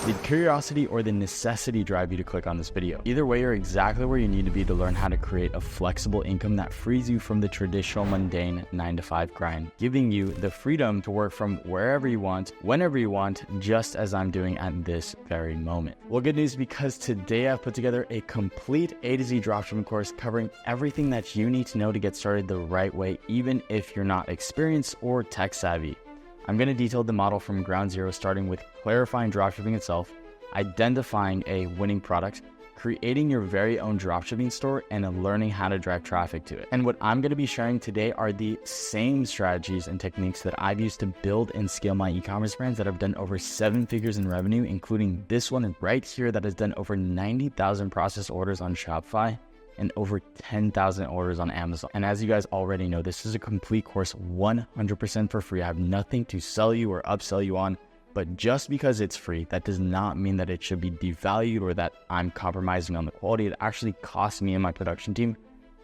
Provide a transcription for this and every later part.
Did curiosity or the necessity drive you to click on this video? Either way, you're exactly where you need to be to learn how to create a flexible income that frees you from the traditional mundane 9-to-5 grind, giving you the freedom to work from wherever you want, whenever you want, just as I'm doing at this very moment. Well, good news, because today I've put together a complete A to Z dropshipping course covering everything that you need to know to get started the right way, even if you're not experienced or tech savvy. I'm going to detail the model from ground zero, starting with clarifying dropshipping itself, identifying a winning product, creating your very own dropshipping store, and learning how to drive traffic to it. And what I'm going to be sharing today are the same strategies and techniques that I've used to build and scale my e-commerce brands that have done over 7 figures in revenue, including this one right here that has done over 90,000 processed orders on Shopify and over 10,000 orders on Amazon. And as you guys already know, this is a complete course 100% for free. I have nothing to sell you or upsell you on, but just because it's free, that does not mean that it should be devalued or that I'm compromising on the quality. It actually cost me and my production team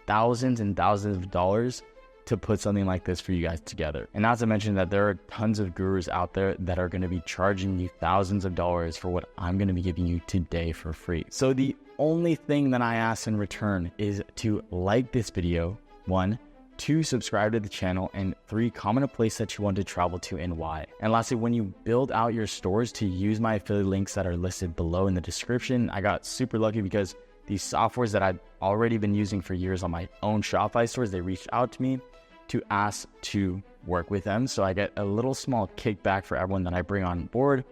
thousands and thousands of dollars to put something like this for you guys together. And not to mention that there are tons of gurus out there that are gonna be charging you thousands of dollars for what I'm gonna be giving you today for free. So the only thing that I ask in return is to like this video, 1, 2, subscribe to the channel, and 3, comment a place that you want to travel to and why. And lastly, when you build out your stores, to use my affiliate links that are listed below in the description. I got super lucky because these softwares that I've already been using for years on my own Shopify stores, they reached out to me to ask to work with them. So I get a little small kickback for everyone that I bring on board.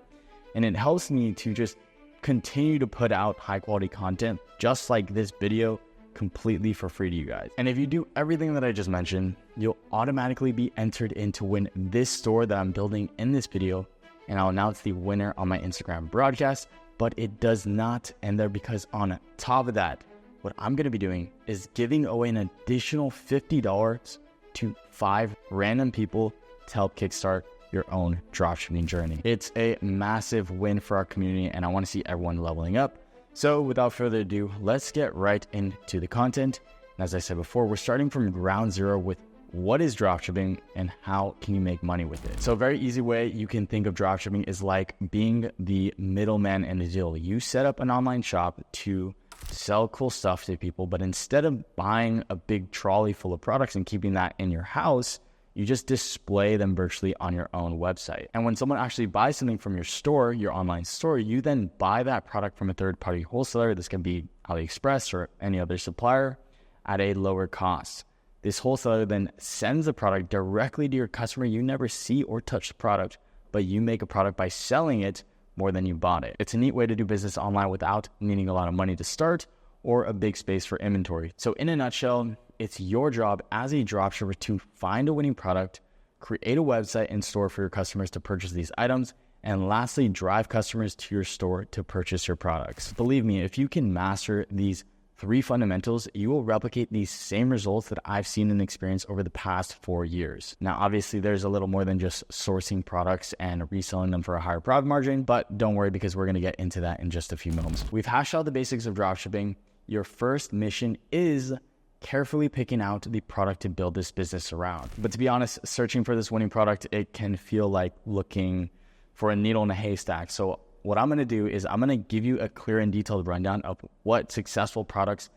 And it helps me to just continue to put out high quality content, just like this video, completely for free to you guys. And if you do everything that I just mentioned, you'll automatically be entered in to win this store that I'm building in this video. And I'll announce the winner on my Instagram broadcast. But it does not end there, because on top of that, what I'm going to be doing is giving away an additional $50 to 5 random people to help kickstart your own dropshipping journey. It's a massive win for our community, and I want to see everyone leveling up. So without further ado, let's get right into the content. And as I said before, we're starting from ground zero with what is dropshipping and how can you make money with it. So a very easy way you can think of dropshipping is like being the middleman in the deal. You set up an online shop to sell cool stuff to people, but instead of buying a big trolley full of products and keeping that in your house, you just display them virtually on your own website. And when someone actually buys something from your store, your online store, you then buy that product from a third-party wholesaler. This can be AliExpress or any other supplier at a lower cost. This wholesaler then sends the product directly to your customer. You never see or touch the product, but you make a product by selling it more than you bought it. It's a neat way to do business online without needing a lot of money to start or a big space for inventory. So in a nutshell, it's your job as a dropshipper to find a winning product, create a website and store for your customers to purchase these items, and lastly, drive customers to your store to purchase your products. Believe me, if you can master these 3 fundamentals, you will replicate these same results that I've seen and experienced over the past 4 years. Now, obviously, there's a little more than just sourcing products and reselling them for a higher profit margin, but don't worry, because we're going to get into that in just a few moments. We've hashed out the basics of dropshipping. Your first mission is carefully picking out the product to build this business around. But to be honest, searching for this winning product, it can feel like looking for a needle in a haystack. So what I'm going to do is I'm going to give you a clear and detailed rundown of what successful products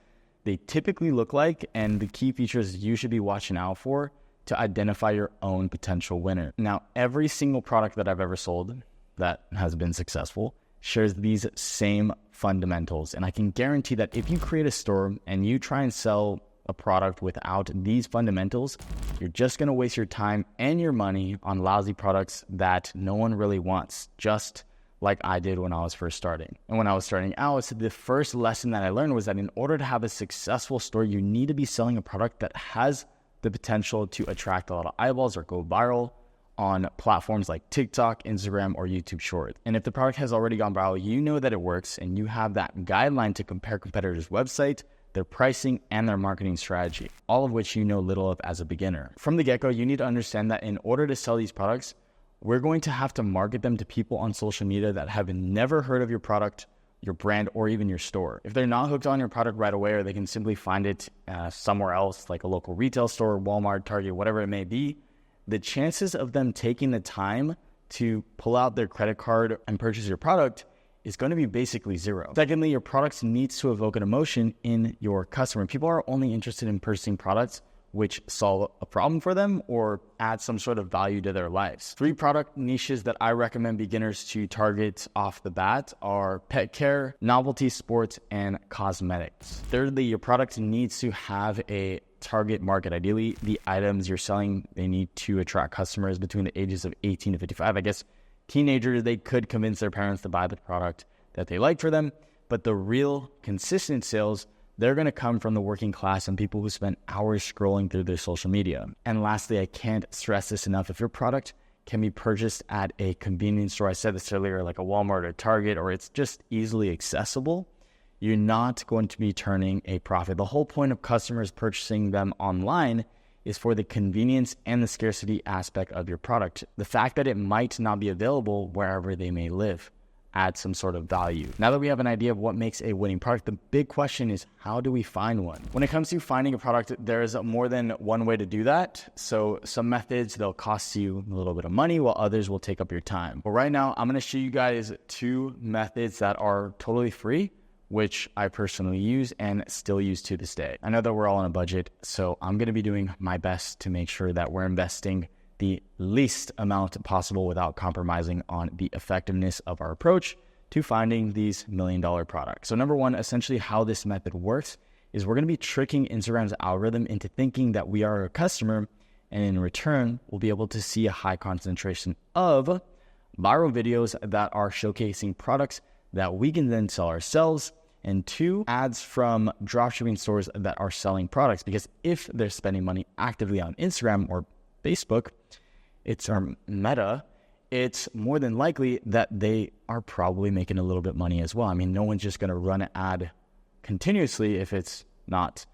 they typically look like and the key features you should be watching out for to identify your own potential winner. Now, every single product that I've ever sold that has been successful shares these same fundamentals. And I can guarantee that if you create a store and you try and sell a product without these fundamentals, you're just going to waste your time and your money on lousy products that no one really wants, just like I did when I was first starting. And when I was starting out, the first lesson that I learned was that in order to have a successful store, you need to be selling a product that has the potential to attract a lot of eyeballs or go viral on platforms like TikTok, Instagram, or YouTube Shorts. And if the product has already gone viral, you know that it works and you have that guideline to compare competitors' websites, their pricing, and their marketing strategy, all of which you know little of as a beginner. From the get-go, you need to understand that in order to sell these products, we're going to have to market them to people on social media that have never heard of your product, your brand, or even your store. If they're not hooked on your product right away, or they can simply find it somewhere else, like a local retail store, Walmart, Target, whatever it may be, the chances of them taking the time to pull out their credit card and purchase your product is going to be basically zero. Secondly, your product needs to evoke an emotion in your customer. People are only interested in purchasing products which solve a problem for them or add some sort of value to their lives. 3 product niches that I recommend beginners to target off the bat are pet care, novelty sports, and cosmetics. Thirdly, your product needs to have a target market. Ideally, the items you're selling, they need to attract customers between the ages of 18 to 55. I guess teenagers, they could convince their parents to buy the product that they like for them, but the real consistent sales, they're going to come from the working class and people who spend hours scrolling through their social media. And lastly, I can't stress this enough. If your product can be purchased at a convenience store, I said this earlier, like a Walmart or Target, or it's just easily accessible, you're not going to be turning a profit. The whole point of customers purchasing them online is for the convenience and the scarcity aspect of your product. The fact that it might not be available wherever they may live adds some sort of value. Now that we have an idea of what makes a winning product, the big question is, how do we find one? When it comes to finding a product, there's more than one way to do that. So some methods, they'll cost you a little bit of money, while others will take up your time. But right now, I'm gonna show you guys 2 methods that are totally free, which I personally use and still use to this day. I know that we're all on a budget, so I'm gonna be doing my best to make sure that we're investing the least amount possible without compromising on the effectiveness of our approach to finding these $1 million products. So number 1, essentially how this method works is we're going to be tricking Instagram's algorithm into thinking that we are a customer, and in return, we'll be able to see a high concentration of viral videos that are showcasing products that we can then sell ourselves, and 2, ads from dropshipping stores that are selling products. Because if they're spending money actively on Instagram or Facebook, it's our Meta, it's more than likely that they are probably making a little bit money as well. I mean, no one's just going to run an ad continuously if it's not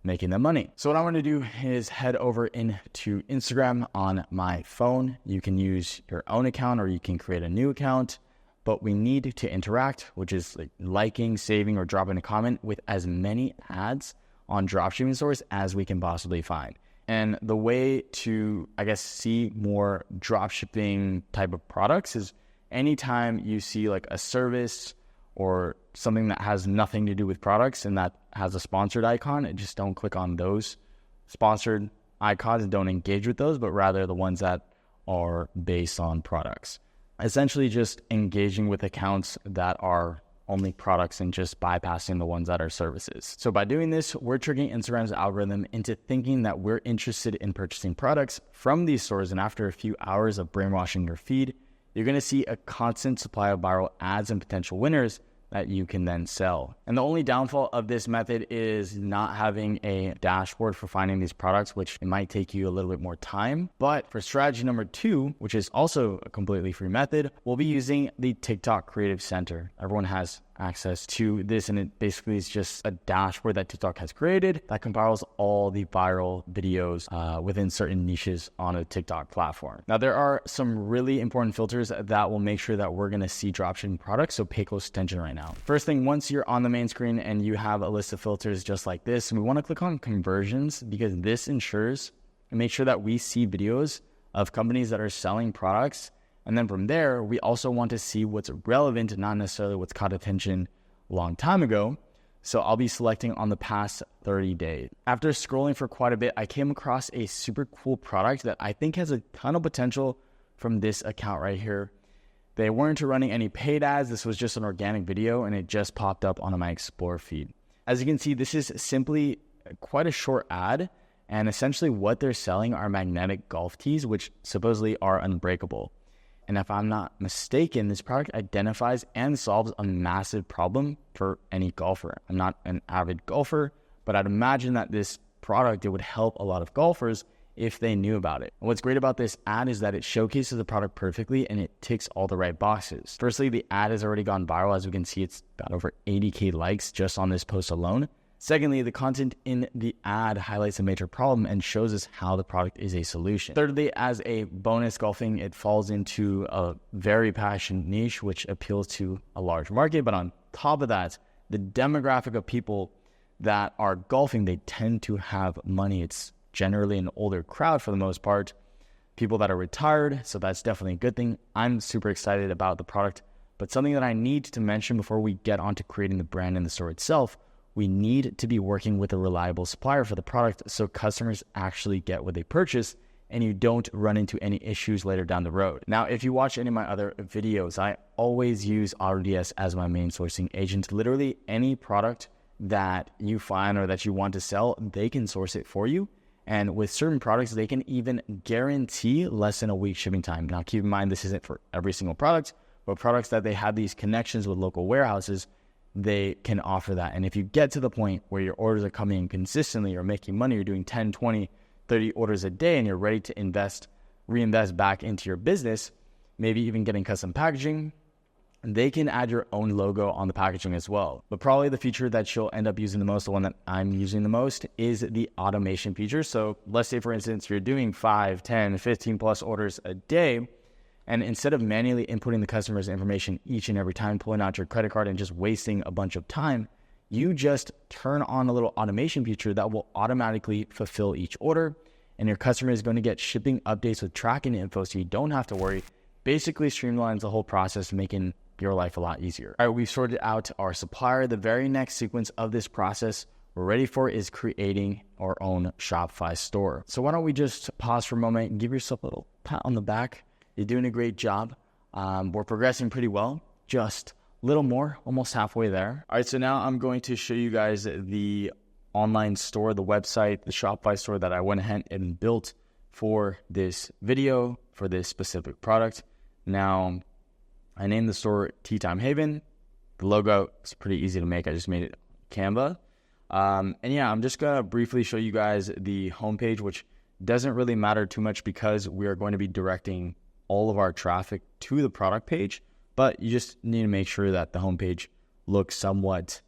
making them money. So what I'm going to do is head over into Instagram on my phone. You can use your own account or you can create a new account, but we need to interact, which is like liking, saving, or dropping a comment with as many ads on dropshipping stores as we can possibly find. And the way to, I guess, see more dropshipping type of products is anytime you see like a service or something that has nothing to do with products and that has a sponsored icon, just don't click on those sponsored icons and don't engage with those, but rather the ones that are based on products. Essentially just engaging with accounts that are only products and just bypassing the ones that are services. So by doing this, we're tricking Instagram's algorithm into thinking that we're interested in purchasing products from these stores. And after a few hours of brainwashing your feed, you're going to see a constant supply of viral ads and potential winners that you can then sell. And the only downfall of this method is not having a dashboard for finding these products, which it might take you a little bit more time. But for strategy number 2, which is also a completely free method, we'll be using the TikTok Creative Center. Everyone has access to this, and it basically is just a dashboard that TikTok has created that compiles all the viral videos within certain niches on a TikTok platform. Now, there are some really important filters that will make sure that we're going to see dropshipping products, so pay close attention right now. First thing, once you're on the main screen and you have a list of filters just like this, we want to click on conversions, because this ensures and make sure that we see videos of companies that are selling products. And then from there, we also want to see what's relevant and not necessarily what's caught attention a long time ago. So I'll be selecting on the past 30 days. After scrolling for quite a bit, I came across a super cool product that I think has a ton of potential from this account right here. They weren't running any paid ads. This was just an organic video, and it just popped up on my Explore feed. As you can see, this is simply quite a short ad. And essentially what they're selling are magnetic golf tees, which supposedly are unbreakable. And if I'm not mistaken, this product identifies and solves a massive problem for any golfer. I'm not an avid golfer, but I'd imagine that this product, it would help a lot of golfers if they knew about it. And what's great about this ad is that it showcases the product perfectly and it ticks all the right boxes. Firstly, the ad has already gone viral. As we can see, it's got over 80K likes just on this post alone. Secondly, the content in the ad highlights a major problem and shows us how the product is a solution. Thirdly, as a bonus, golfing, it falls into a very passionate niche, which appeals to a large market. But on top of that, the demographic of people that are golfing, they tend to have money. It's generally an older crowd for the most part, people that are retired. So that's definitely a good thing. I'm super excited about the product But something that I need to mention before we get on to creating the brand in the store itself, we need to be working with a reliable supplier for the product so customers actually get what they purchase and you don't run into any issues later down the road. Now, if you watch any of my other videos, I always use AutoDS as my main sourcing agent. Literally any product that you find or that you want to sell, they can source it for you. And with certain products, they can even guarantee less than a week shipping time. Now, keep in mind, this isn't for every single product, but products that they have these connections with local warehouses, they can offer that. And if you get to the point where your orders are coming in consistently, you're making money, you're doing 10, 20, 30 orders a day, and you're ready to reinvest back into your business, maybe even getting custom packaging, they can add your own logo on the packaging as well. But probably the feature that you'll end up using the most, the one that I'm using the most, is the automation feature. So let's say, for instance, you're doing 5, 10, 15 plus orders a day, and instead of manually inputting the customer's information each and every time, pulling out your credit card and just wasting a bunch of time, you just turn on a little automation feature that will automatically fulfill each order, and your customer is going to get shipping updates with tracking info so you don't have to worry. Basically streamlines the whole process, making your life a lot easier. All right, we've sorted out our supplier. The very next sequence of this process we're ready for is creating our own Shopify store. So why don't we just pause for a moment and give yourself a little pat on the back. You're doing a great job. We're progressing pretty well. Just a little more, almost halfway there. All right, so now I'm going to show you guys the online store, the website, the Shopify store that I went ahead and built for this video, for this specific product. Now, I named the store Tea Time Haven. The logo is pretty easy to make. I just made it Canva. And yeah, I'm just going to briefly show you guys the homepage, which doesn't really matter too much because we are going to be directing all of our traffic to the product page, but you just need to make sure that the homepage looks somewhat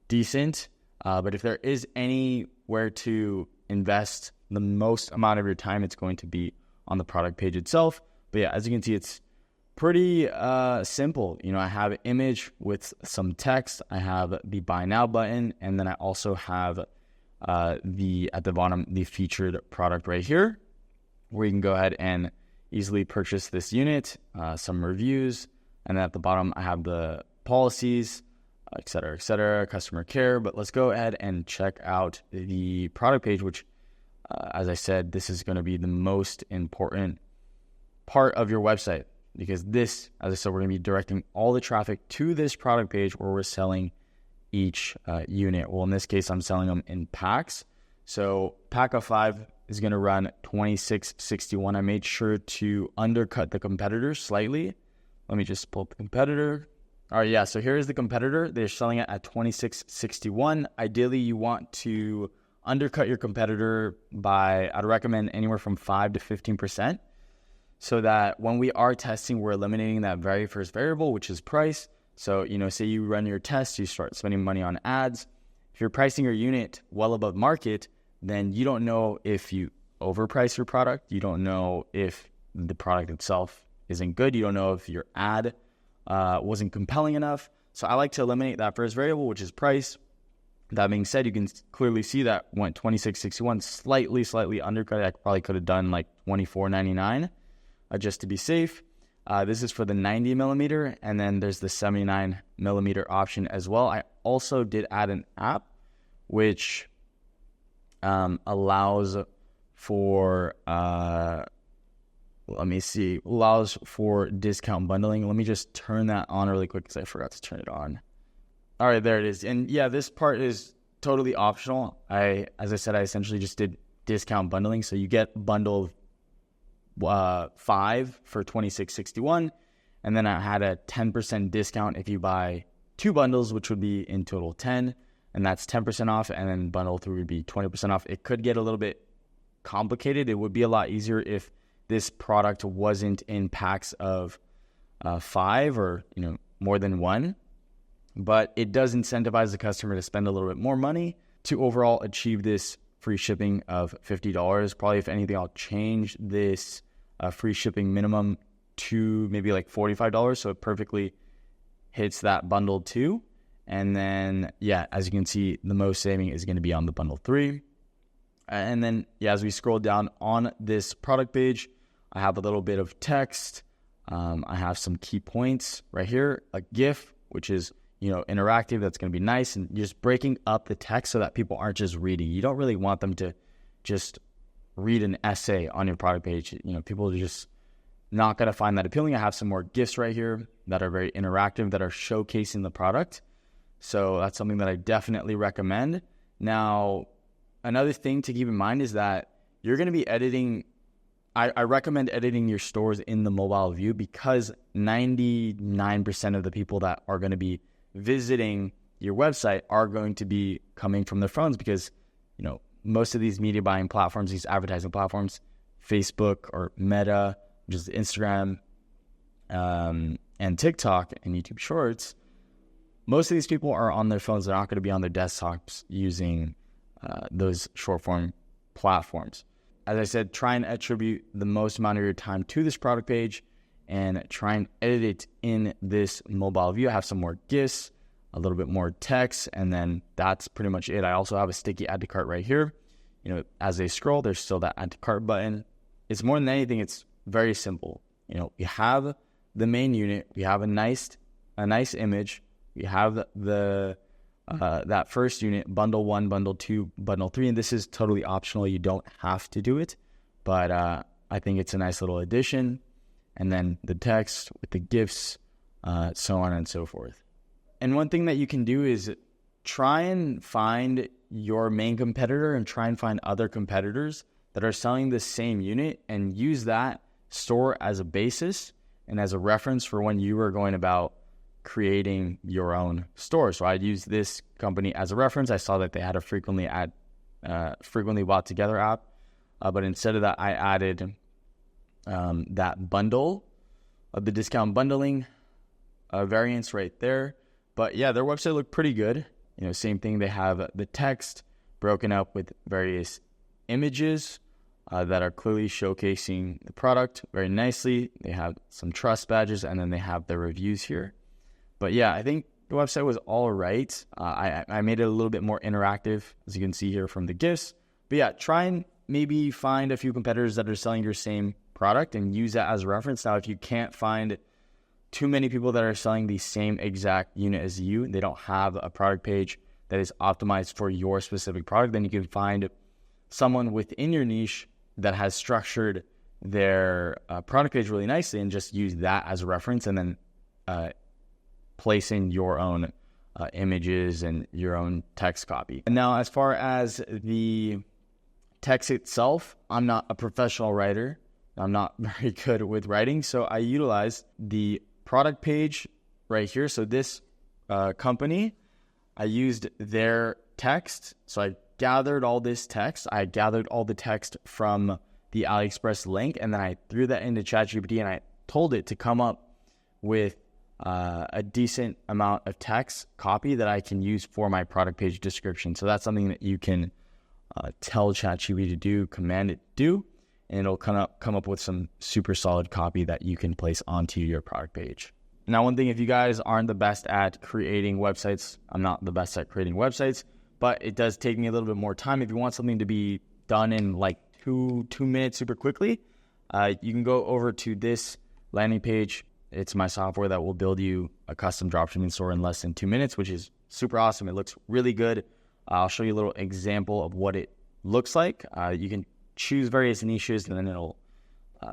decent. But if there is anywhere to invest the most amount of your time, it's going to be on the product page itself. But yeah, as you can see, it's pretty simple. You know, I have an image with some text. I have the buy now button, and then I also have at the bottom, the featured product right here, where you can go ahead and easily purchase this unit, some reviews, and then at the bottom, I have the policies, et cetera, customer care. But let's go ahead and check out the product page, which, as I said, this is going to be the most important part of your website, because this, as I said, we're going to be directing all the traffic to this product page where we're selling each unit. Well, in this case, I'm selling them in packs. So pack of 5 is going to run $26.61. I made sure to undercut the competitor slightly. Let me just pull up the competitor. All right, yeah, so here's the competitor. They're selling it at $26.61. Ideally, you want to undercut your competitor by, I'd recommend anywhere from 5 to 15%, so that when we are testing, we're eliminating that very first variable, which is price. So, you know, say you run your test, you start spending money on ads. If you're pricing your unit well above market, then you don't know if you overprice your product. You don't know if the product itself isn't good. You don't know if your ad wasn't compelling enough. So I like to eliminate that first variable, which is price. That being said, you can clearly see that went $26.61, slightly undercut. I probably could have done like $24.99 just to be safe. This is for the 90 millimeter, and then there's the 79 millimeter option as well. I also did add an app which allows for allows for discount bundling. Let me just turn that on really quick because I forgot to turn it on. All right, there it is. And yeah, this part is totally optional. As I said, I essentially just did discount bundling. So you get bundle 5 for $26.61, and then I had a 10% discount if you buy 2 bundles, which would be in total 10, and that's 10% off, and then bundle 3 would be 20% off. It could get a little bit complicated. It would be a lot easier if this product wasn't in packs of 5 or, you know, more than 1, but it does incentivize the customer to spend a little bit more money to overall achieve this free shipping of $50. Probably, if anything, I'll change this free shipping minimum to maybe like $45, so it perfectly hits that bundle 2. And then, yeah, as you can see, the most saving is going to be on the bundle 3. And then, yeah, as we scroll down on this product page, I have a little bit of text. I have some key points right here, a GIF, which is, interactive. That's going to be nice. And just breaking up the text so that people aren't just reading. You don't really want them to just read an essay on your product page. People are just not going to find that appealing. I have some more GIFs right here that are very interactive, that are showcasing the product. So that's something that I definitely recommend. Now, another thing to keep in mind is that you're going to be editing. I recommend editing your stores in the mobile view because 99% of the people that are going to be visiting your website are going to be coming from their phones because, most of these media buying platforms, these advertising platforms, Facebook or Meta, which is Instagram, and TikTok and YouTube Shorts, most of these people are on their phones. They're not going to be on their desktops using those short form platforms. As I said, try and attribute the most amount of your time to this product page and try and edit it in this mobile view. I have some more GIFs, a little bit more text, and then that's pretty much it. I also have a sticky add to cart right here. As they scroll, there's still that add to cart button. It's more than anything, it's very simple. We have the main unit, we have a nice image, we have the that first unit, bundle 1, bundle 2, bundle 3, and this is totally optional. You don't have to do it, but I think it's a nice little addition. And then the text with the GIFs, so on and so forth. And one thing that you can do is try and find your main competitor and try and find other competitors that are selling the same unit and use that store as a basis and as a reference for when you are going about creating your own store. So I'd use this company as a reference. I saw that they had a frequently bought together app, but instead of that, I added that bundle of the discount bundling variants right there. But yeah, their website looked pretty good. Same thing. They have the text broken up with various images that are clearly showcasing the product very nicely. They have some trust badges, and then they have the reviews here. But yeah, I think the website was all right. I made it a little bit more interactive, as you can see here from the GIFs. But yeah, try and maybe find a few competitors that are selling your same product and use that as a reference. Now, if you can't find too many people that are selling the same exact unit as you, they don't have a product page that is optimized for your specific product, then you can find someone within your niche that has structured their product page really nicely and just use that as a reference, and then place in your own images and your own text copy. And now, as far as the text itself, I'm not a professional writer. I'm not very good with writing, so I utilize the product page right here. So this company, I used their text. So I gathered all this text. I gathered all the text from the AliExpress link, and then I threw that into ChatGPT, and I told it to come up with a decent amount of text copy that I can use for my product page description. So that's something that you can tell ChatGPT to do, command it to do, and it'll come up with some super solid copy that you can place onto your product page. Now, one thing, if you guys aren't the best at creating websites, I'm not the best at creating websites, but it does take me a little bit more time. If you want something to be done in like two minutes super quickly, you can go over to this landing page. It's my software that will build you a custom dropshipping store in less than 2 minutes, which is super awesome. It looks really good. I'll show you a little example of what it looks like. You can choose various niches, and then it'll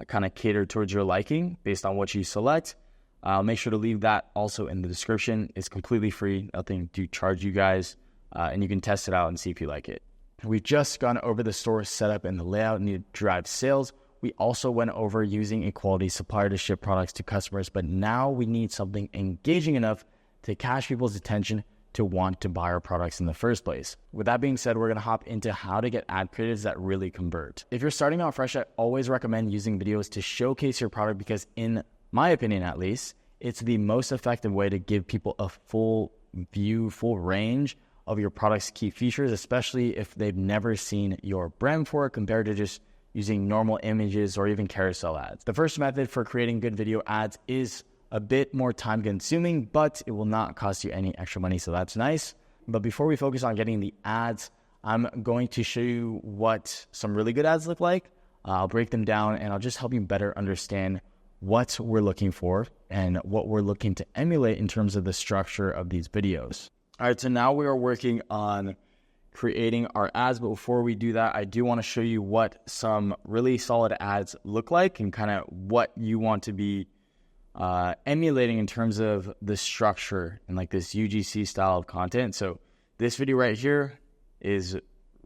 kind of cater towards your liking based on what you select. I'll make sure to leave that also in the description. It's completely free, nothing to charge you guys, and you can test it out and see if you like it. We've just gone over the store setup and the layout needed to drive sales. We also went over using a quality supplier to ship products to customers, but now we need something engaging enough to catch people's attention to want to buy our products in the first place. With that being said, we're going to hop into how to get ad creatives that really convert. If you're starting out fresh, I always recommend using videos to showcase your product because, in my opinion at least, it's the most effective way to give people a full view, full range of your product's key features, especially if they've never seen your brand before, compared to just using normal images or even carousel ads. The first method for creating good video ads is a bit more time consuming, but it will not cost you any extra money, so that's nice. But before we focus on getting the ads, I'm going to show you what some really good ads look like. I'll break them down and I'll just help you better understand what we're looking for and what we're looking to emulate in terms of the structure of these videos. All right, so now we are working on creating our ads, but before we do that, I do want to show you what some really solid ads look like and kind of what you want to be emulating in terms of the structure and like this UGC style of content. So this video right here is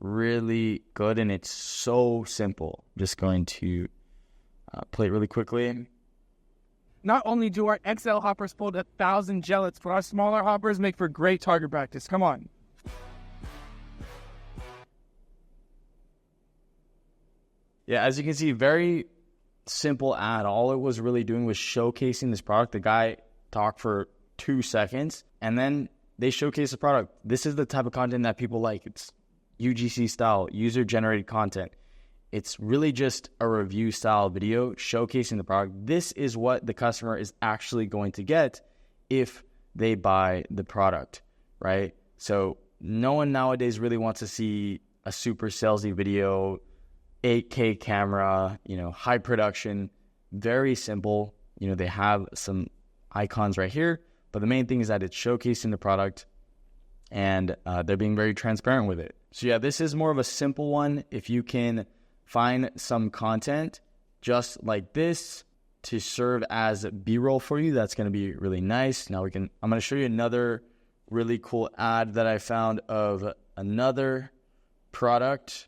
really good and it's so simple. I'm just going to play it really quickly. Not only do our XL hoppers hold 1,000 gellets, but our smaller hoppers make for great target practice. Come on. Yeah, as you can see, very simple ad. All it was really doing was showcasing this product. The guy talked for 2 seconds and then they showcase the product. This is the type of content that people like. It's UGC style, user-generated content. It's really just a review style video showcasing the product. This is what the customer is actually going to get if they buy the product, right? So no one nowadays really wants to see a super salesy video, 8K camera, high production, very simple. They have some icons right here, but the main thing is that it's showcasing the product and they're being very transparent with it. So yeah, this is more of a simple one. If you can find some content just like this to serve as B-roll for you, that's going to be really nice. Now I'm going to show you another really cool ad that I found of another product.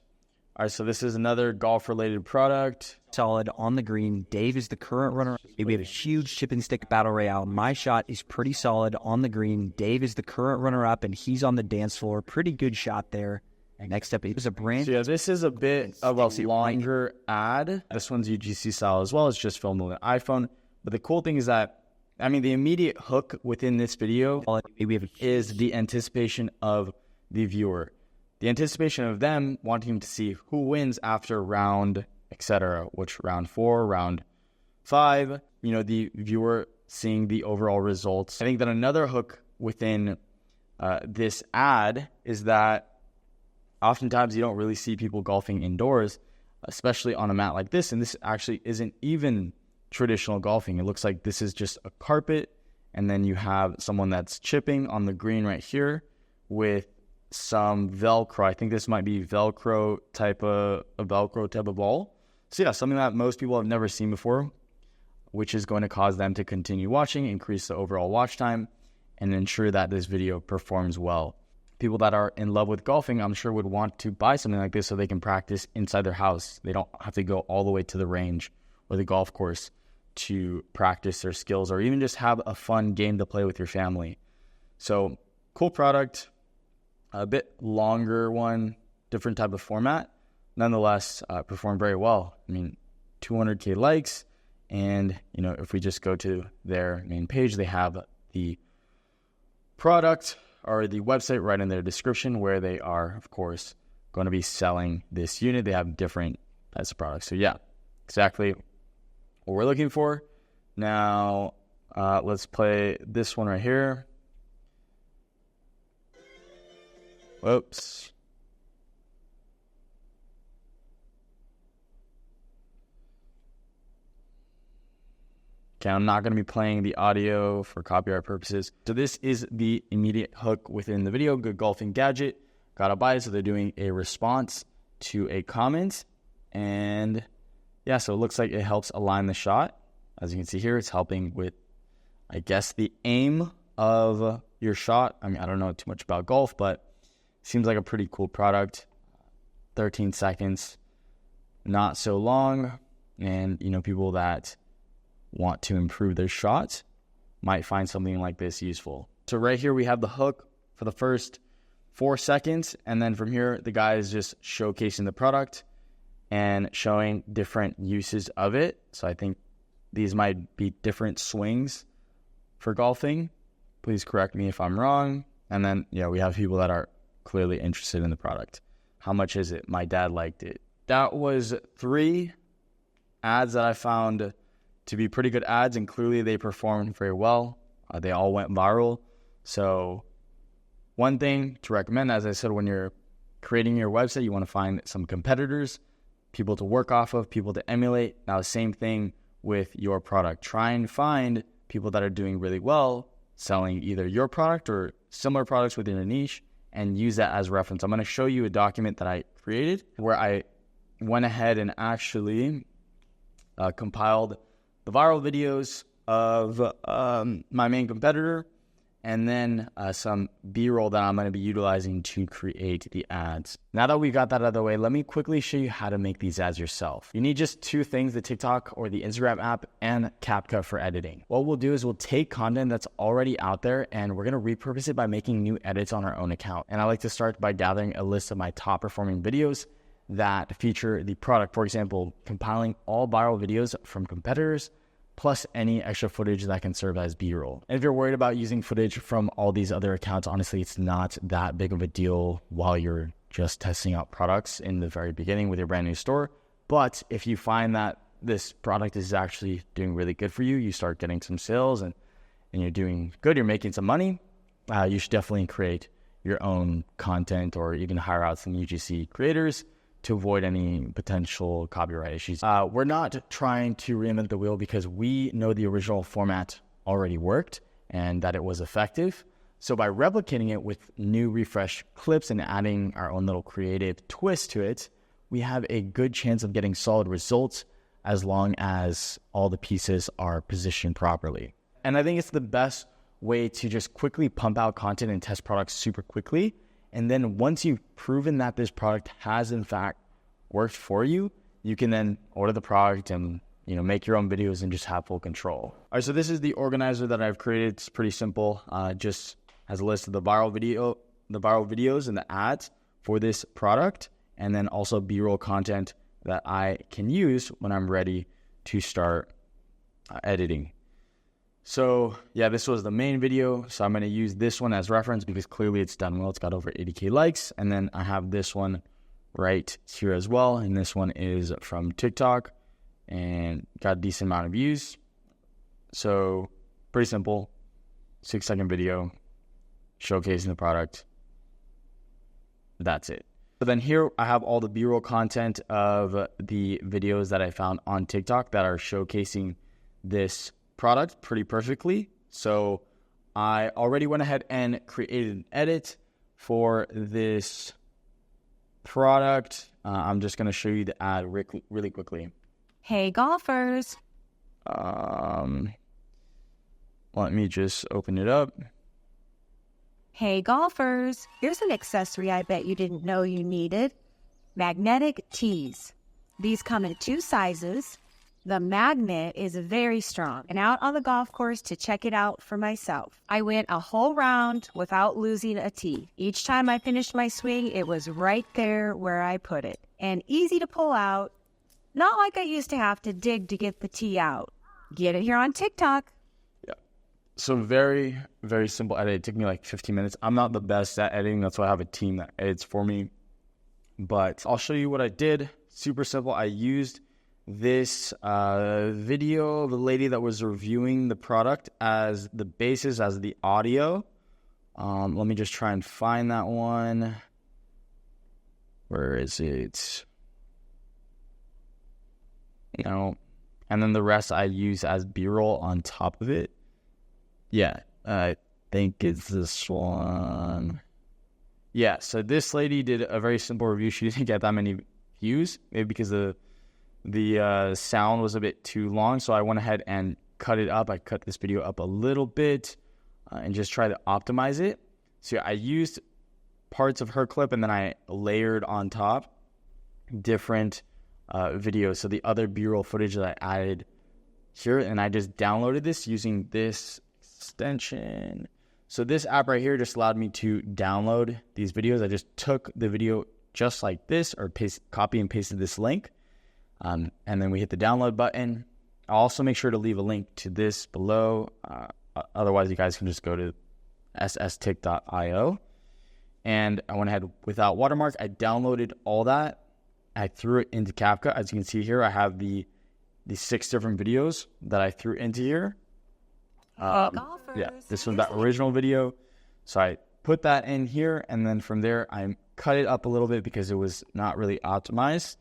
All right, so this is another golf-related product. Solid on the green. Dave is the current runner. We have a huge chip and stick battle royale. My shot is pretty solid on the green. Dave is the current runner-up, and he's on the dance floor. Pretty good shot there. Next up is a brand. So yeah, this is a bit of a longer ad. This one's UGC style as well. It's just filmed on an iPhone. But the cool thing is that, the immediate hook within this video is the anticipation of the viewer. The anticipation of them wanting to see who wins after round, etc., which round 4, round 5, the viewer seeing the overall results. I think that another hook within this ad is that oftentimes you don't really see people golfing indoors, especially on a mat like this. And this actually isn't even traditional golfing. It looks like this is just a carpet. And then you have someone that's chipping on the green right here with some Velcro. I think this might be Velcro type of ball. So yeah, something that most people have never seen before, which is going to cause them to continue watching, increase the overall watch time, and ensure that this video performs well. People that are in love with golfing, I'm sure, would want to buy something like this so they can practice inside their house. They don't have to go all the way to the range or the golf course to practice their skills or even just have a fun game to play with your family. So cool product, a bit longer one, different type of format. Nonetheless, performed very well. 200K likes. And, if we just go to their main page, they have the product or the website right in their description where they are, of course, going to be selling this unit. They have different types of products. So yeah, exactly what we're looking for. Now, let's play this one right here. Whoops. Okay, I'm not going to be playing the audio for copyright purposes. So this is the immediate hook within the video. Good golfing gadget. Gotta buy it. So they're doing a response to a comment. And yeah, so it looks like it helps align the shot. As you can see here, it's helping with, I guess, the aim of your shot. I don't know too much about golf, but seems like a pretty cool product. 13 seconds, not so long. And, people that want to improve their shot might find something like this useful. So right here we have the hook for the first 4 seconds, and then from here the guy is just showcasing the product and showing different uses of it. So I think these might be different swings for golfing. Please correct me if I'm wrong. And then we have people that are clearly interested in the product. How much is it? My dad liked it. That was 3 ads that I found to be pretty good ads, and clearly they performed very well. They all went viral. So one thing to recommend, as I said, when you're creating your website, you want to find some competitors, people to work off of, people to emulate. Now, the same thing with your product. Try and find people that are doing really well selling either your product or similar products within a niche and use that as reference. I'm going to show you a document that I created where I went ahead and actually compiled the viral videos of my main competitor, and then some B-roll that I'm going to be utilizing to create the ads. Now that we got that out of the way, let me quickly show you how to make these ads yourself. You need just two things, the TikTok or the Instagram app and CapCut for editing. What we'll do is we'll take content that's already out there and we're going to repurpose it by making new edits on our own account. And I like to start by gathering a list of my top performing videos that feature the product. For example, compiling all viral videos from competitors plus any extra footage that can serve as B-roll. And if you're worried about using footage from all these other accounts, honestly, it's not that big of a deal while you're just testing out products in the very beginning with your brand new store. But if you find that this product is actually doing really good for you, you start getting some sales and you're doing good, you're making some money, you should definitely create your own content or even hire out some UGC creators to avoid any potential copyright issues. We're not trying to reinvent the wheel because we know the original format already worked and that it was effective. So by replicating it with new refresh clips and adding our own little creative twist to it, we have a good chance of getting solid results as long as all the pieces are positioned properly. And I think it's the best way to just quickly pump out content and test products super quickly. And then once you've proven that this product has in fact worked for you, you can then order the product and make your own videos and just have full control. All right, so this is the organizer that I've created. It's pretty simple. Just has a list of the viral videos and the ads for this product, and then also B-roll content that I can use when I'm ready to start editing. So yeah, this was the main video. So I'm going to use this one as reference because clearly it's done well. It's got over 80K likes. And then I have this one right here as well. And this one is from TikTok and got a decent amount of views. So pretty simple, 6-second video showcasing the product. That's it. So then here I have all the B-roll content of the videos that I found on TikTok that are showcasing this product pretty perfectly. So I already went ahead and created an edit for this product. I'm just going to show you the ad really quickly. Hey golfers. Let me just open it up. Hey golfers. Here's an accessory I bet you didn't know you needed. Magnetic tees. These come in 2 sizes. The magnet is very strong, and out on the golf course to check it out for myself. I went a whole round without losing a tee. Each time I finished my swing, it was right there where I put it. And easy to pull out, not like I used to have to dig to get the tee out. Get it here on TikTok. Yeah. So very, very simple edit. It took me like 15 minutes. I'm not the best at editing. That's why I have a team that edits for me. But I'll show you what I did. Super simple. I used this video of the lady that was reviewing the product as the basis, as the audio. Let me just try and find that one. Where is it? And then the rest I use as B-roll on top of it. Yeah, I think it's this one. Yeah, so this lady did a very simple review. She didn't get that many views, maybe because the sound was a bit too long, so I went ahead and cut it up. I cut this video up a little bit and just try to optimize it. So I used parts of her clip and then I layered on top different videos. So the other B-roll footage that I added here, and I just downloaded this using this extension. So this app right here just allowed me to download these videos. I just took the video just like this, or copy and pasted this link. And then we hit the download button. I'll also make sure to leave a link to this below. Otherwise, you guys can just go to sstick.io. And I went ahead without watermark. I downloaded all that. I threw it into CapCut. As you can see here, I have the 6 different videos that I threw into here. Yeah, this was that original video. So I put that in here, and then from there, I cut it up a little bit because it was not really optimized.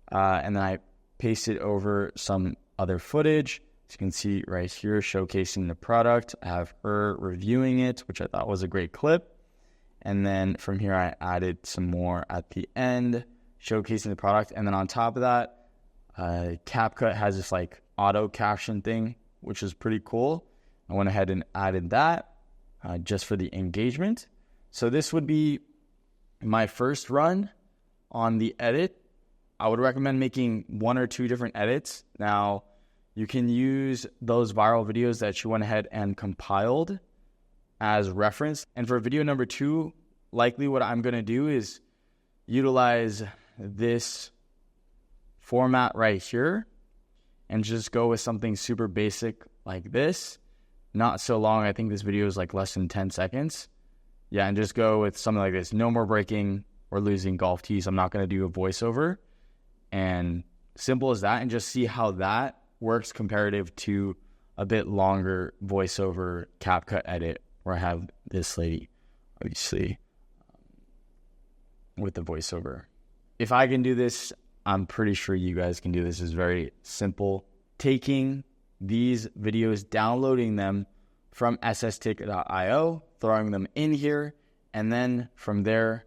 And then I pasted over some other footage. As you can see right here, showcasing the product. I have her reviewing it, which I thought was a great clip. And then from here, I added some more at the end, showcasing the product. And then on top of that, CapCut has this like auto caption thing, which is pretty cool. I went ahead and added that just for the engagement. So this would be my first run on the edit. I would recommend making 1 or 2 different edits. Now, you can use those viral videos that you went ahead and compiled as reference. And for video number 2, likely what I'm going to do is utilize this format right here and just go with something super basic like this. Not so long. I think this video is like less than 10 seconds. Yeah, and just go with something like this. No more breaking or losing golf tees. I'm not going to do a voiceover. And simple as that. And just see how that works comparative to a bit longer voiceover CapCut edit where I have this lady, obviously, with the voiceover. If I can do this, I'm pretty sure you guys can do this. It's very simple. Taking these videos, downloading them from sstick.io, throwing them in here, and then from there,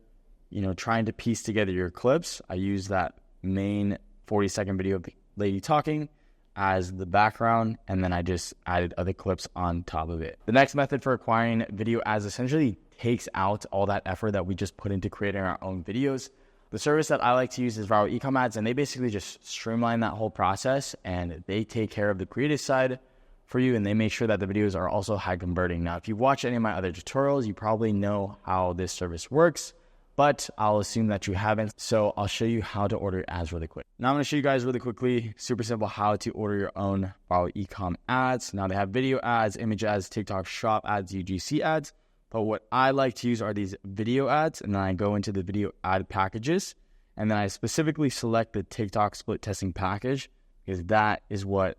trying to piece together your clips. I use that main 40-second video of the lady talking as the background, and then I just added other clips on top of it. The next method for acquiring video ads essentially takes out all that effort that we just put into creating our own videos. The service that I like to use is Viral Ecom Ads, and they basically just streamline that whole process, and they take care of the creative side for you, and they make sure that the videos are also high converting. Now, if you've watched any of my other tutorials, you probably know how this service works, but I'll assume that you haven't. So I'll show you how to order ads really quick. Now I'm going to show you guys really quickly, super simple, how to order your own Viral Ecom ads. Now they have video ads, image ads, TikTok shop ads, UGC ads. But what I like to use are these video ads, and then I go into the video ad packages, and then I specifically select the TikTok split testing package, because that is what,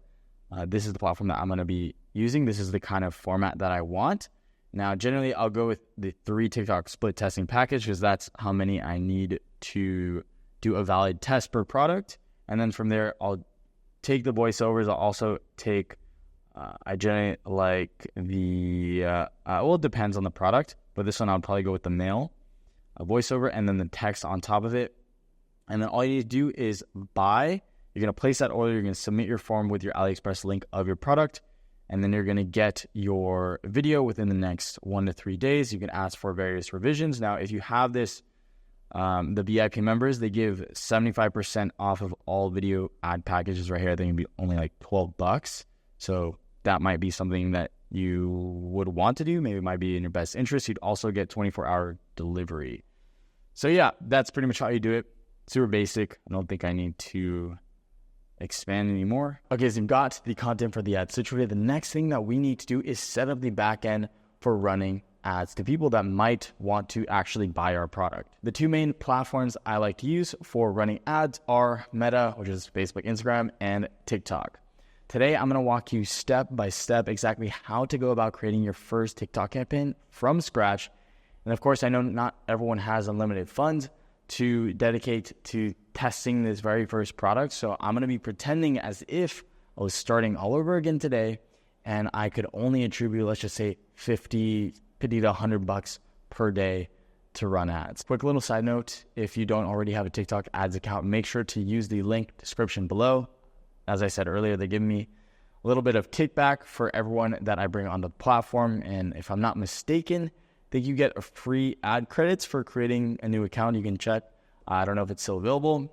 this is the platform that I'm going to be using. This is the kind of format that I want. Now, generally, I'll go with the 3 TikTok split testing package, because that's how many I need to do a valid test per product. And then from there, I'll take the voiceovers. I'll also take, I generally like the, well, it depends on the product, but this one I'll probably go with the mail, a voiceover, and then the text on top of it. And then all you need to do is buy. You're going to place that order. You're going to submit your form with your AliExpress link of your product. And then you're going to get your video within the next 1 to 3 days. You can ask for various revisions. Now, if you have this, the VIP members, they give 75% off of all video ad packages right here. I think it'd be only like $12. So that might be something that you would want to do. Maybe it might be in your best interest. You'd also get 24-hour delivery. So yeah, that's pretty much how you do it. Super basic. I don't think I need to expand anymore. Okay, so you've got the content for the ad situated. The next thing that we need to do is set up the backend for running ads to people that might want to actually buy our product. The 2 main platforms I like to use for running ads are Meta, which is Facebook, Instagram, and TikTok. Today, I'm going to walk you step by step exactly how to go about creating your first TikTok campaign from scratch. And of course, I know not everyone has unlimited funds to dedicate to testing this very first product. So I'm going to be pretending as if I was starting all over again today, and I could only attribute, let's just say, $50 to $100 per day to run ads. Quick little side note, if you don't already have a TikTok ads account, make sure to use the link description below. As I said earlier, they give me a little bit of kickback for everyone that I bring on the platform. And if I'm not mistaken, I think you get a free ad credits for creating a new account. You can check. I don't know if it's still available.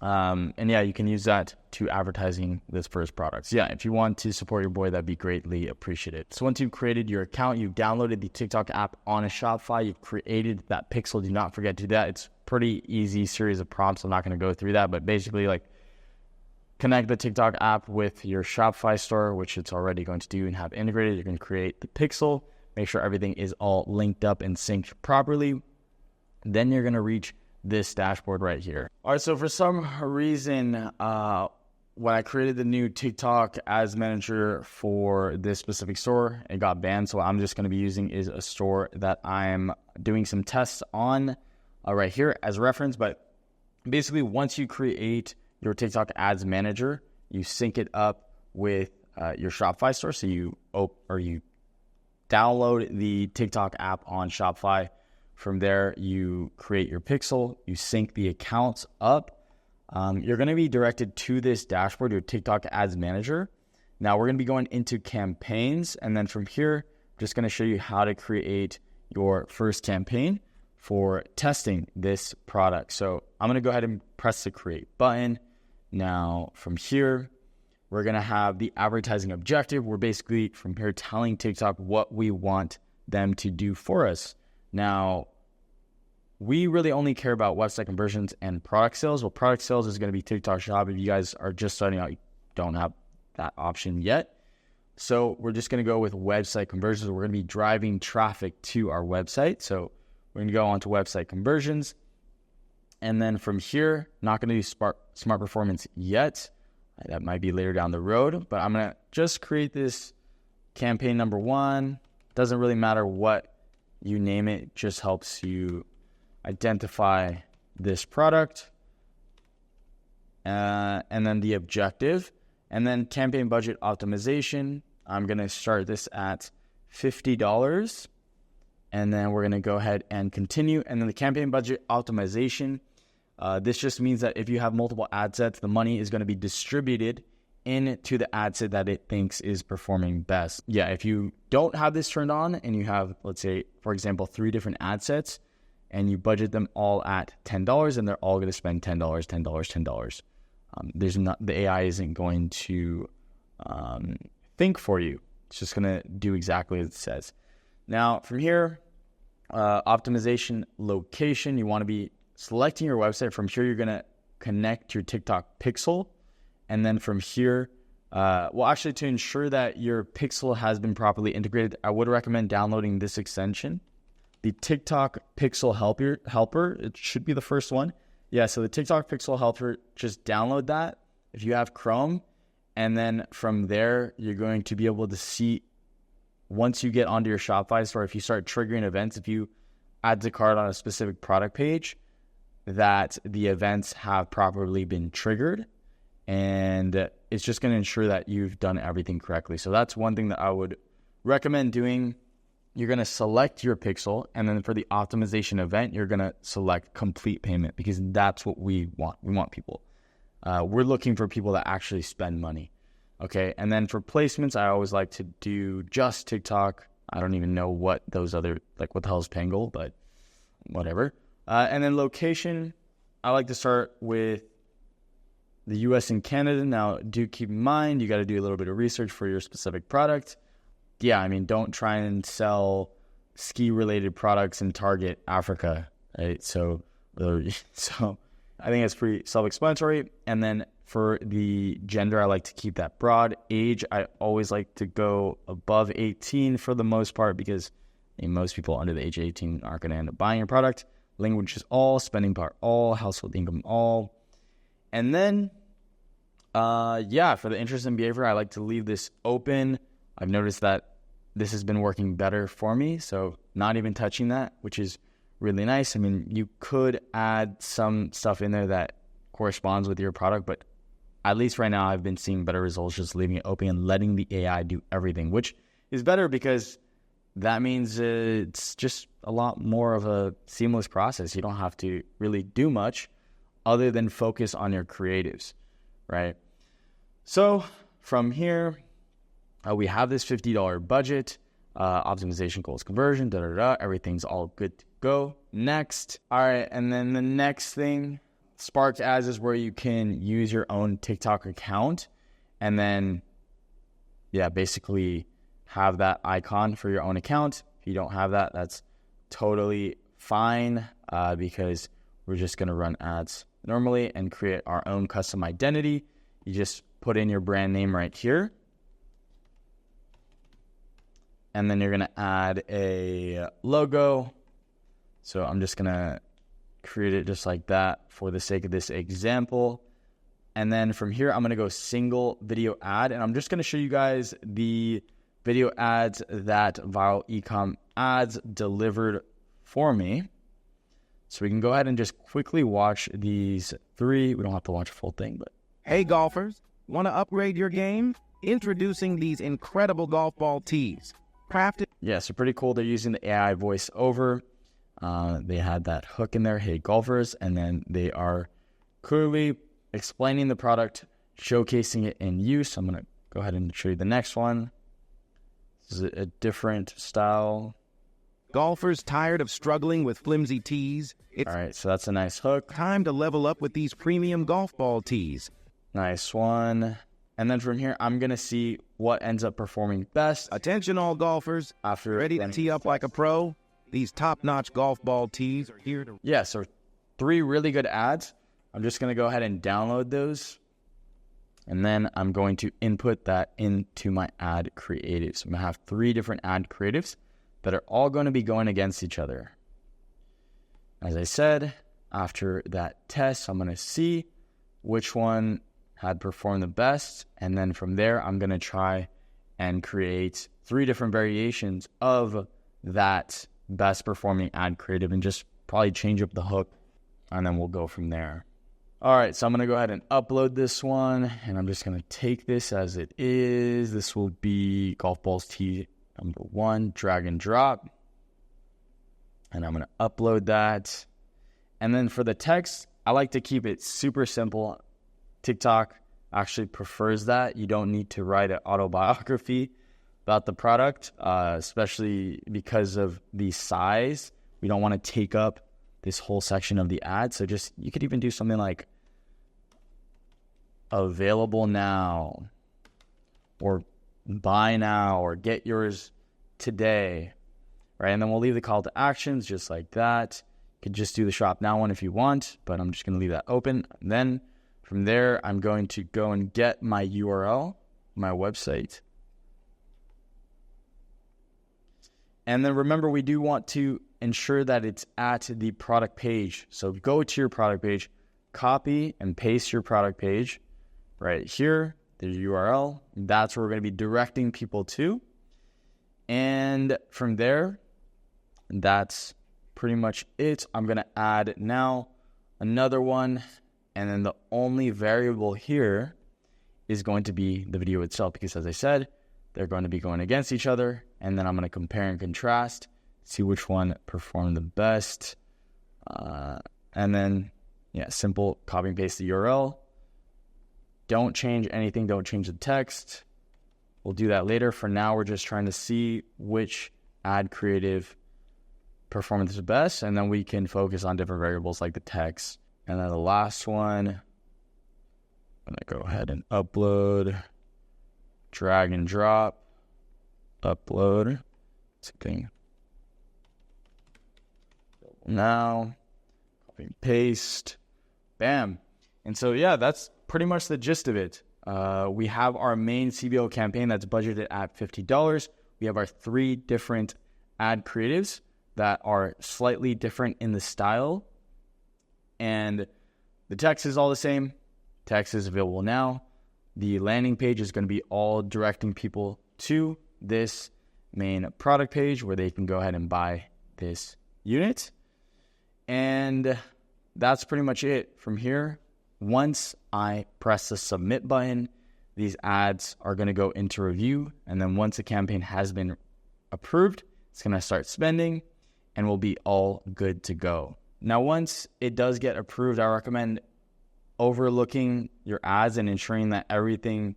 And yeah, you can use that to advertising this first product. So yeah, if you want to support your boy, that'd be greatly appreciated. So once you've created your account, you've downloaded the TikTok app on a Shopify, you've created that pixel. Do not forget to do that. It's pretty easy series of prompts. I'm not going to go through that, but basically like connect the TikTok app with your Shopify store, which it's already going to do and have integrated. You're going to create the pixel, make sure everything is all linked up and synced properly. Then you're going to reach this dashboard right here. All right, so for some reason, when I created the new TikTok ads manager for this specific store, it got banned. So what I'm just going to be using is a store that I'm doing some tests on right here as reference. But basically, once you create your TikTok ads manager, you sync it up with your Shopify store. So you download the TikTok app on Shopify. From there, you create your pixel, you sync the accounts up. You're going to be directed to this dashboard, your TikTok Ads Manager. Now we're going to be going into campaigns, and then from here, I'm just going to show you how to create your first campaign for testing this product. So I'm going to go ahead and press the create button. Now from here, we're going to have the advertising objective. We're basically from here telling TikTok what we want them to do for us. Now, we really only care about website conversions and product sales. Well, product sales is going to be TikTok Shop. If you guys are just starting out, you don't have that option yet. So we're just going to go with website conversions. We're going to be driving traffic to our website. So we're going to go on to website conversions. And then from here, not going to do smart performance yet. That might be later down the road. But I'm going to just create this campaign number 1. Doesn't really matter what you name it, just helps you identify this product. And then the objective. And then campaign budget optimization. I'm going to start this at $50. And then we're going to go ahead and continue. And then the campaign budget optimization. This just means that if you have multiple ad sets, the money is going to be distributed into the ad set that it thinks is performing best. Yeah, if you don't have this turned on and you have, let's say, for example, 3 different ad sets and you budget them all at $10 and they're all going to spend $10, $10, $10. The AI isn't going to think for you. It's just going to do exactly as it says. Now, from here, optimization location, you want to be selecting your website. From here, you're going to connect your TikTok pixel. And then from here, actually to ensure that your pixel has been properly integrated, I would recommend downloading this extension, the TikTok Pixel Helper. It should be the first one. Yeah, so the TikTok Pixel Helper, just download that if you have Chrome. And then from there, you're going to be able to see, once you get onto your Shopify store, if you start triggering events, if you add to cart on a specific product page, that the events have properly been triggered. And it's just going to ensure that you've done everything correctly. So that's one thing that I would recommend doing. You're going to select your pixel. And then for the optimization event, you're going to select complete payment, because that's what we want. We want people. We're looking for people that actually spend money. Okay. And then for placements, I always like to do just TikTok. I don't even know what those other, what the hell is Pangle, but whatever. And then location, I like to start with the US and Canada. Now, do keep in mind, you got to do a little bit of research for your specific product. Yeah, I mean, don't try and sell ski-related products and target Africa, right? So I think that's pretty self-explanatory. And then for the gender, I like to keep that broad. Age, I always like to go above 18 for the most part, because most people under the age of 18 aren't going to end up buying your product. Language is all, spending power all, household income all. And then, for the interest and behavior, I like to leave this open. I've noticed that this has been working better for me, so not even touching that, which is really nice. I mean, you could add some stuff in there that corresponds with your product, but at least right now I've been seeing better results just leaving it open and letting the AI do everything, which is better because that means it's just a lot more of a seamless process. You don't have to really do much other than focus on your creatives, right? So from here, we have this $50 budget, optimization goals, conversion, everything's all good to go. Next, all right, and then the next thing, Sparked Ads, is where you can use your own TikTok account and then, basically have that icon for your own account. If you don't have that, that's totally fine, because we're just going to run ads normally and create our own custom identity. You just put in your brand name right here. And then you're going to add a logo. So I'm just going to create it just like that for the sake of this example. And then from here, I'm going to go single video ad. And I'm just going to show you guys the video ads that Viral Ecom Ads delivered for me. So we can go ahead and just quickly watch these 3. We don't have to watch a full thing, but hey golfers, want to upgrade your game? Introducing these incredible golf ball tees. Crafted. Yeah, so pretty cool. They're using the AI voice over. They had that hook in there, hey golfers, and then they are clearly explaining the product, showcasing it in use. I'm going to go ahead and show you the next one. This is a different style. Golfers tired of struggling with flimsy tees? It's All right, so that's a nice hook. time to level up with these premium golf ball tees. Nice one. And then from here, I'm going to see what ends up performing best. Attention all golfers, After ready to running tee up like a pro? These top-notch golf ball tees are here to... Yeah, so 3 really good ads. I'm just going to go ahead and download those. And then I'm going to input that into my ad creatives. I'm going to have 3 different ad creatives that are all going to be going against each other. As I said, after that test, I'm going to see which one had performed the best. And then from there, I'm going to try and create 3 different variations of that best performing ad creative and just probably change up the hook. And then we'll go from there. All right, so I'm going to go ahead and upload this one. And I'm just going to take this as it is. This will be golf balls tee number 1, drag and drop. And I'm going to upload that. And then for the text, I like to keep it super simple. TikTok actually prefers that. You don't need to write an autobiography about the product, especially because of the size. We don't want to take up this whole section of the ad. So just, you could even do something like available now, or buy now, or get yours today, right? And then we'll leave the call to actions just like that. You could just do the shop now one if you want, but I'm just going to leave that open. And then from there, I'm going to go and get my URL, my website. And then remember, we do want to ensure that it's at the product page. So go to your product page, copy and paste your product page right here, the URL. That's where we're going to be directing people to. And from there, that's pretty much it. I'm going to add now another one. And then the only variable here is going to be the video itself, because as I said, they're going to be going against each other. And then I'm going to compare and contrast, see which one performed the best. And then, yeah, simple copy and paste the URL. Don't change anything. Don't change the text. We'll do that later. For now, we're just trying to see which ad creative performance is best. And then we can focus on different variables like the text. And then the last one, I'm going to go ahead and upload, drag and drop, upload, something. Now, copy and paste, bam. And so, yeah, that's pretty much the gist of it. We have our main CBO campaign that's budgeted at $50. We have our 3 different ad creatives that are slightly different in the style. And the text is all the same. Text is available now. The landing page is going to be all directing people to this main product page where they can go ahead and buy this unit. And that's pretty much it. From here, once I press the submit button, these ads are going to go into review. And then once the campaign has been approved, it's going to start spending and we'll be all good to go. Now, once it does get approved, I recommend overlooking your ads and ensuring that everything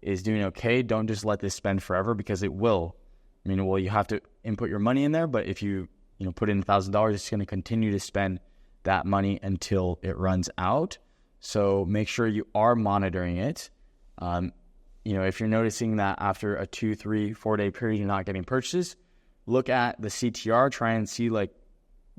is doing okay. Don't just let this spend forever, because it will. I mean, well, you have to input your money in there, but if you put in $1,000, it's going to continue to spend that money until it runs out. So make sure you are monitoring it. If you're noticing that after a 2, 3, 4 day period, you're not getting purchases, look at the CTR, try and see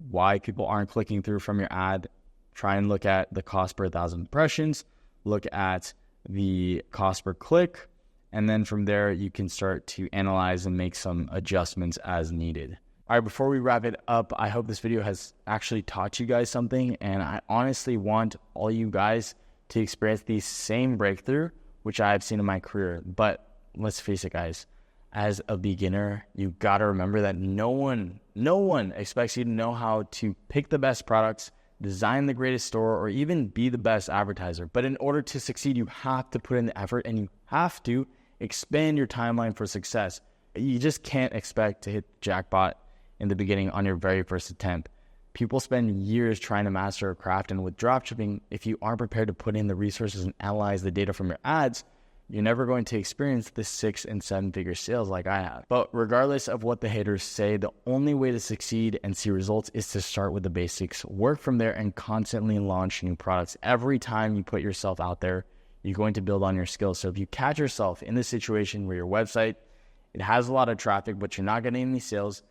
why people aren't clicking through from your ad. Try and look at the cost per 1,000 impressions, look at the cost per click, and then from there you can start to analyze and make some adjustments as needed. All right, before we wrap it up, I hope this video has actually taught you guys something, and I honestly want all you guys to experience the same breakthrough which I've seen in my career. But let's face it, guys, as a beginner, you got to remember that no one expects you to know how to pick the best products, design the greatest store, or even be the best advertiser. But in order to succeed, you have to put in the effort and you have to expand your timeline for success. You just can't expect to hit jackpot in the beginning on your very first attempt. People spend years trying to master a craft, and with dropshipping, if you aren't prepared to put in the resources and analyze the data from your ads, you're never going to experience the 6 and 7 figure sales like I have. But regardless of what the haters say, the only way to succeed and see results is to start with the basics, work from there, and constantly launch new products. Every time you put yourself out there, you're going to build on your skills. So if you catch yourself in this situation where your website, it has a lot of traffic, but you're not getting any sales,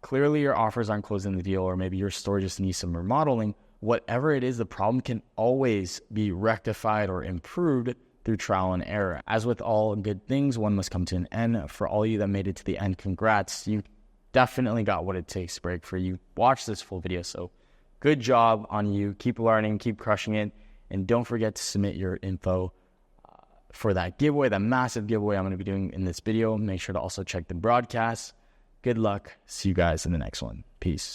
clearly your offers aren't closing the deal, or maybe your store just needs some remodeling, whatever it is, the problem can always be rectified or improved through trial and error. As with all good things, one must come to an end. For all you that made it to the end, congrats. You definitely got what it takes to break for you. Watch this full video. So good job on you. Keep learning, keep crushing it. And don't forget to submit your info for that giveaway, that massive giveaway I'm going to be doing in this video. Make sure to also check the broadcast. Good luck. See you guys in the next one. Peace.